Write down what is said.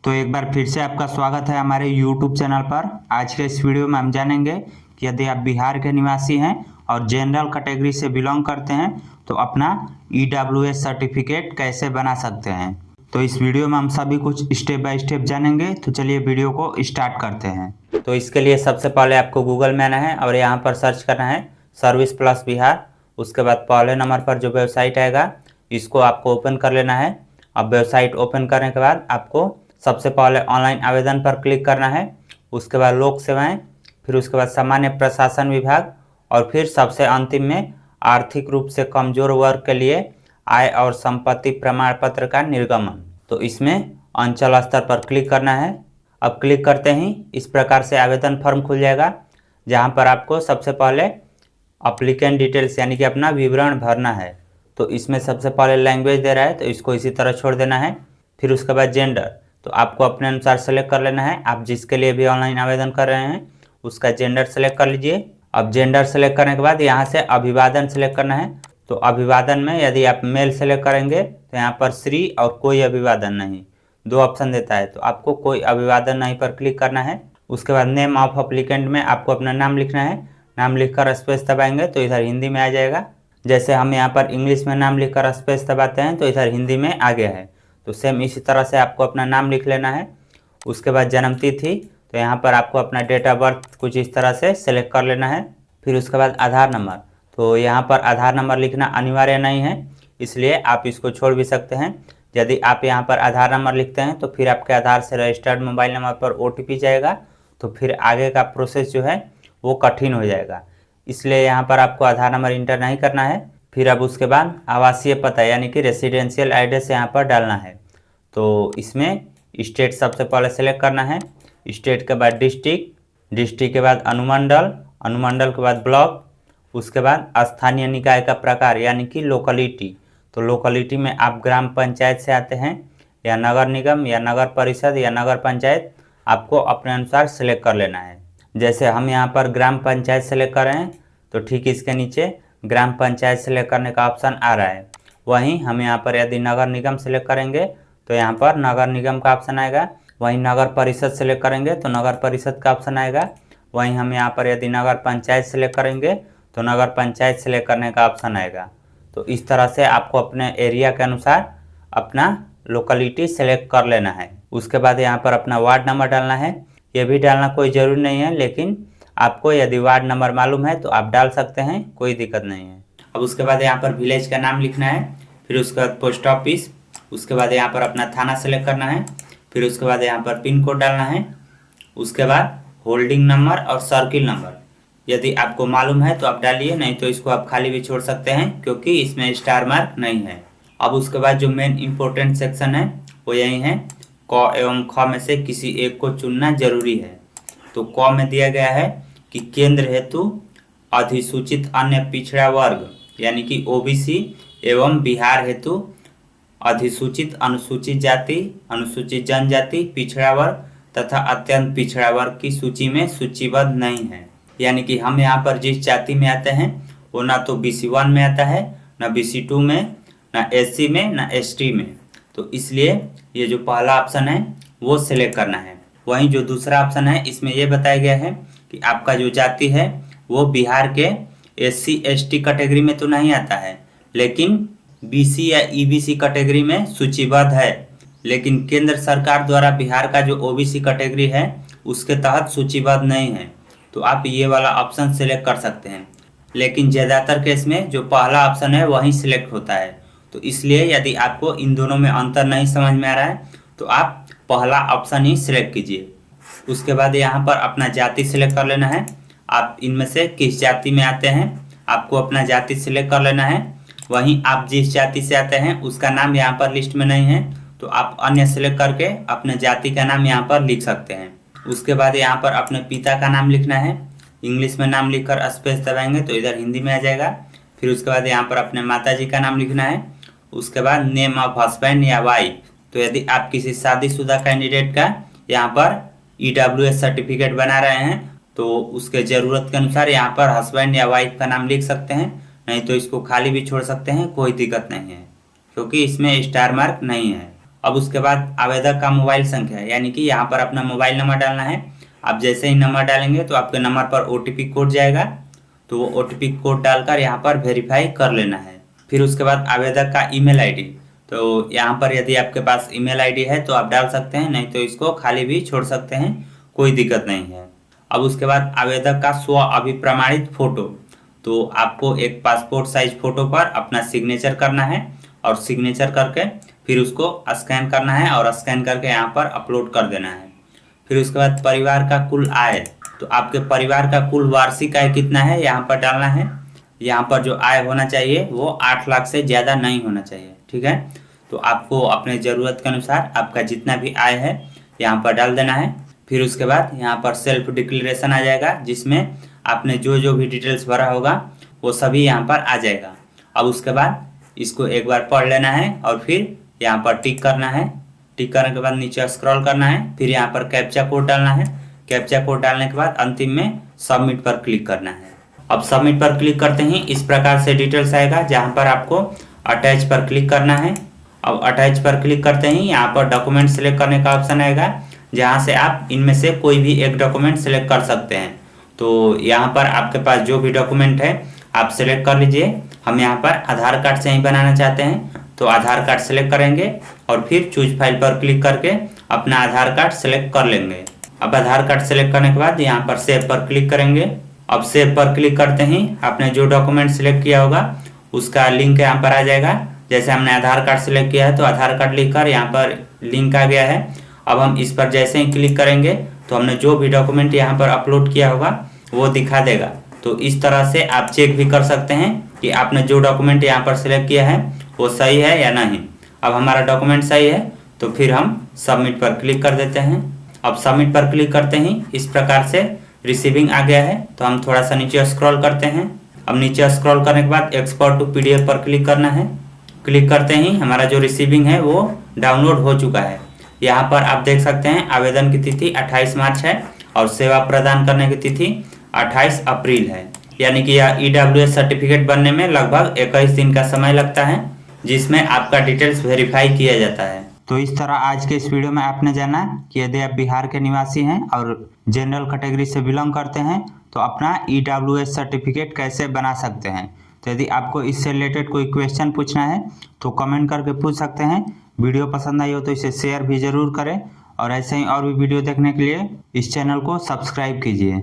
तो एक बार फिर से आपका स्वागत है हमारे YouTube चैनल पर। आज के इस वीडियो में हम जानेंगे कि यदि आप बिहार के निवासी हैं और जनरल कैटेगरी से बिलोंग करते हैं तो अपना EWS सर्टिफिकेट कैसे बना सकते हैं। तो इस वीडियो में हम सभी कुछ स्टेप बाय स्टेप जानेंगे। तो चलिए वीडियो को स्टार्ट करते हैं। तो इसके लिए सबसे पहले आपको गूगल में आना है और यहाँ पर सर्च करना है सर्विस प्लस बिहार। उसके बाद पहले नंबर पर जो वेबसाइट आएगा इसको आपको ओपन कर लेना है। अब वेबसाइट ओपन करने के बाद आपको सबसे पहले ऑनलाइन आवेदन पर क्लिक करना है, उसके बाद लोक सेवाएं, फिर उसके बाद सामान्य प्रशासन विभाग और फिर सबसे अंतिम में आर्थिक रूप से कमजोर वर्ग के लिए आय और संपत्ति प्रमाण पत्र का निर्गमन। तो इसमें अंचल स्तर पर क्लिक करना है। अब क्लिक करते ही इस प्रकार से आवेदन फॉर्म खुल जाएगा, जहां पर आपको सबसे पहले अप्लीकेंट डिटेल्स यानी कि अपना विवरण भरना है। तो इसमें सबसे पहले लैंग्वेज दे रहा है तो इसको इसी तरह छोड़ देना है। फिर उसके बाद जेंडर तो आपको अपने अनुसार सेलेक्ट कर लेना है। आप जिसके लिए भी ऑनलाइन आवेदन कर रहे हैं उसका जेंडर सेलेक्ट कर लीजिए। अब जेंडर सेलेक्ट करने के बाद यहाँ से अभिवादन सेलेक्ट करना है। तो अभिवादन में यदि आप मेल सेलेक्ट करेंगे तो यहाँ पर श्री और कोई अभिवादन नहीं, दो ऑप्शन देता है, तो आपको कोई अभिवादन नहीं पर क्लिक करना है। उसके बाद नेम ऑफ अप्लीकेंट में आपको अपना नाम लिखना है। नाम लिखकर स्पेस दबाएंगे तो इधर हिंदी में आ जाएगा। जैसे हम यहाँ पर इंग्लिश में नाम लिखकर स्पेस दबाते हैं तो इधर हिंदी में आ गया है। तो सेम इसी तरह से आपको अपना नाम लिख लेना है। उसके बाद जन्म तिथि तो यहाँ पर आपको अपना डेट ऑफ बर्थ कुछ इस तरह से सेलेक्ट कर लेना है। फिर उसके बाद आधार नंबर तो यहाँ पर आधार नंबर लिखना अनिवार्य नहीं है, इसलिए आप इसको छोड़ भी सकते हैं। यदि आप यहाँ पर आधार नंबर लिखते हैं तो फिर आपके आधार से रजिस्टर्ड मोबाइल नंबर पर OTP जाएगा, तो फिर आगे का प्रोसेस जो है वो कठिन हो जाएगा, इसलिए यहाँ पर आपको आधार नंबर इंटर नहीं करना है। फिर अब उसके बाद आवासीय पता यानी कि रेसिडेंशियल एड्रेस यहाँ पर डालना है। तो इसमें स्टेट सबसे पहले सेलेक्ट करना है। स्टेट के बाद डिस्ट्रिक्ट, डिस्ट्रिक्ट के बाद अनुमंडल, अनुमंडल के बाद ब्लॉक, उसके बाद स्थानीय निकाय का प्रकार यानी कि लोकलिटी। तो लोकलिटी में आप ग्राम पंचायत से आते हैं या नगर निगम या नगर परिषद या नगर पंचायत, आपको अपने अनुसार सेलेक्ट कर लेना है। जैसे हम यहाँ पर ग्राम पंचायत सेलेक्ट कर रहे हैं तो ठीक इसके नीचे ग्राम पंचायत सेलेक्ट करने का ऑप्शन आ रहा है। वहीं हम यहाँ पर यदि नगर निगम सेलेक्ट करेंगे तो यहाँ पर नगर निगम का ऑप्शन आएगा। वहीं नगर परिषद सेलेक्ट करेंगे तो नगर परिषद का ऑप्शन आएगा। वहीं हम यहाँ पर यदि नगर पंचायत सेलेक्ट करेंगे तो नगर पंचायत सेलेक्ट करने का ऑप्शन आएगा। तो इस तरह से आपको अपने एरिया के अनुसार अपना लोकेलिटी सेलेक्ट कर लेना है। उसके बाद यहाँ पर अपना वार्ड नंबर डालना है। ये भी डालना कोई ज़रूरी नहीं है, लेकिन आपको यदि वार्ड नंबर मालूम है तो आप डाल सकते हैं, कोई दिक्कत नहीं है। अब उसके बाद यहाँ पर विलेज का नाम लिखना है। फिर उसके बाद पोस्ट ऑफिस, उसके बाद यहाँ पर अपना थाना सेलेक्ट करना है। फिर उसके बाद यहाँ पर पिन कोड डालना है। उसके बाद होल्डिंग नंबर और सर्किल नंबर यदि आपको मालूम है तो आप डालिए, नहीं तो इसको आप खाली भी छोड़ सकते हैं क्योंकि इसमें स्टार मार्क नहीं है। अब उसके बाद जो मेन इंपॉर्टेंट सेक्शन है वो यही है, क एवं ख में से किसी एक को चुनना जरूरी है। तो क में दिया गया है कि केंद्र हेतु अधिसूचित अन्य पिछड़ा वर्ग यानी कि OBC एवं बिहार हेतु अधिसूचित अनुसूचित जाति, अनुसूचित जनजाति, पिछड़ा वर्ग तथा अत्यंत पिछड़ा वर्ग की सूची में सूचीबद्ध नहीं है। यानी कि हम यहाँ पर जिस जाति में आते हैं वो ना तो BC1 में आता है, ना BC2 में, ना SC में, ना ST में। तो इसलिए ये जो पहला ऑप्शन है वो सिलेक्ट करना है। वहीं जो दूसरा ऑप्शन है इसमें ये बताया गया है कि आपका जो जाति है वो बिहार के SC ST कैटेगरी में तो नहीं आता है, लेकिन BC या EBC कैटेगरी में सूचीबद्ध है। लेकिन केंद्र सरकार द्वारा बिहार का जो OBC कैटेगरी है उसके तहत सूचीबद्ध नहीं है, तो आप ये वाला ऑप्शन सिलेक्ट कर सकते हैं। लेकिन ज़्यादातर केस में जो पहला ऑप्शन है वही सिलेक्ट होता है। तो इसलिए यदि आपको इन दोनों में अंतर नहीं समझ में आ रहा है तो आप पहला ऑप्शन ही सिलेक्ट कीजिए। उसके बाद यहाँ पर अपना जाति सिलेक्ट कर लेना है। आप इनमें से किस जाति में आते हैं आपको अपना जाति सिलेक्ट कर लेना है। वहीं आप जिस जाति से आते हैं उसका नाम यहाँ पर लिस्ट में नहीं है तो आप अन्य सिलेक्ट करके अपने जाति का नाम यहाँ पर लिख सकते हैं। उसके बाद यहाँ पर अपने पिता का नाम लिखना है। इंग्लिश में नाम लिखकर स्पेस दबाएंगे तो इधर हिंदी में आ जाएगा। फिर उसके बाद यहाँ पर अपने माताजी का नाम लिखना है। उसके बाद नेम ऑफ हस्बैंड या वाइफ, तो यदि आप किसी शादीशुदा कैंडिडेट का यहाँ पर EWS सर्टिफिकेट बना रहे हैं तो उसके ज़रूरत के अनुसार यहाँ पर हस्बैंड या वाइफ का नाम लिख सकते हैं, नहीं तो इसको खाली भी छोड़ सकते हैं, कोई दिक्कत नहीं है क्योंकि इसमें स्टार मार्क नहीं है। अब उसके बाद आवेदक का मोबाइल संख्या यानी कि यहाँ पर अपना मोबाइल नंबर डालना है। आप जैसे ही नंबर डालेंगे तो आपके नंबर पर OTP कोड जाएगा, तो वो OTP कोड डालकर यहाँ पर वेरीफाई कर लेना है। फिर उसके बाद आवेदक का ईमेल आईडी, तो यहाँ पर यदि आपके पास ईमेल आईडी है तो आप डाल सकते हैं, नहीं तो इसको खाली भी छोड़ सकते हैं, कोई दिक्कत नहीं है। अब उसके बाद आवेदक का स्व अभिप्रमाणित फोटो, तो आपको एक पासपोर्ट साइज फोटो पर अपना सिग्नेचर करना है और सिग्नेचर करके फिर उसको स्कैन करना है और स्कैन करके यहाँ पर अपलोड कर देना है। फिर उसके बाद परिवार का कुल आय, तो आपके परिवार का कुल वार्षिक आय कितना है यहाँ पर डालना है। यहाँ पर जो आय होना चाहिए वो 8 लाख से ज़्यादा नहीं होना चाहिए, ठीक है। तो आपको अपने ज़रूरत के अनुसार आपका जितना भी आय है यहाँ पर डाल देना है। फिर उसके बाद यहाँ पर सेल्फ डिक्लेरेशन आ जाएगा, जिसमें आपने जो भी डिटेल्स भरा होगा वो सभी यहाँ पर आ जाएगा। अब उसके बाद इसको एक बार पढ़ लेना है और फिर यहाँ पर टिक करना है। टिक करने के बाद नीचे स्क्रॉल करना है, फिर यहाँ पर कैप्चा कोड डालना है। कैप्चा कोड डालने के बाद अंतिम में सबमिट पर क्लिक करना है। अब सबमिट पर क्लिक करते ही इस प्रकार से डिटेल्स आएगा, जहाँ पर आपको अटैच पर क्लिक करना है। अब अटैच पर क्लिक करते ही यहाँ पर डॉक्यूमेंट सेलेक्ट करने का ऑप्शन आएगा, जहाँ से आप इनमें से कोई भी एक डॉक्यूमेंट सेलेक्ट कर सकते हैं। तो यहाँ पर आपके पास जो भी डॉक्यूमेंट है आप सेलेक्ट कर लीजिए। हम यहाँ पर आधार कार्ड से ही बनाना चाहते हैं, तो आधार कार्ड सेलेक्ट करेंगे और फिर चूज फाइल पर क्लिक करके अपना आधार कार्ड सेलेक्ट कर लेंगे। अब आधार कार्ड सेलेक्ट करने के बाद यहाँ पर सेव पर क्लिक करेंगे। अब सेव पर क्लिक करते ही आपने जो डॉक्यूमेंट सेलेक्ट किया होगा उसका लिंक यहाँ पर आ जाएगा। जैसे हमने आधार कार्ड सेलेक्ट किया है तो आधार कार्ड लिखकर यहाँ पर लिंक आ गया है। अब हम इस पर जैसे ही क्लिक करेंगे तो हमने जो भी डॉक्यूमेंट यहाँ पर अपलोड किया होगा वो दिखा देगा। तो इस तरह से आप चेक भी कर सकते हैं कि आपने जो डॉक्यूमेंट यहाँ पर सेलेक्ट किया है वो सही है या नहीं। अब हमारा डॉक्यूमेंट सही है तो फिर हम सबमिट पर क्लिक कर देते हैं। अब सबमिट पर क्लिक करते ही इस प्रकार से रिसीविंग आ गया है। तो हम थोड़ा सा नीचे स्क्रॉल करते हैं। अब नीचे स्क्रॉल करने के बाद एक्सपोर्ट टू PDF पर क्लिक करना है। क्लिक करते ही हमारा जो रिसीविंग है वो डाउनलोड हो चुका है। यहाँ पर आप देख सकते हैं आवेदन की तिथि 28 मार्च है और सेवा प्रदान करने की तिथि 28 अप्रैल है। यानी कि यह EWS सर्टिफिकेट बनने में लगभग 21 दिन का समय लगता है, जिसमें आपका डिटेल्स वेरीफाई किया जाता है। तो इस तरह आज के इस वीडियो में आपने जाना कि यदि आप बिहार के निवासी हैं और जनरल कैटेगरी से बिलोंग करते हैं तो अपना EWS सर्टिफिकेट कैसे बना सकते हैं। तो यदि आपको इससे रिलेटेड कोई क्वेश्चन पूछना है तो कमेंट करके पूछ सकते हैं। वीडियो पसंद आई हो तो इसे शेयर भी ज़रूर करें और ऐसे ही और भी वीडियो देखने के लिए इस चैनल को सब्सक्राइब कीजिए।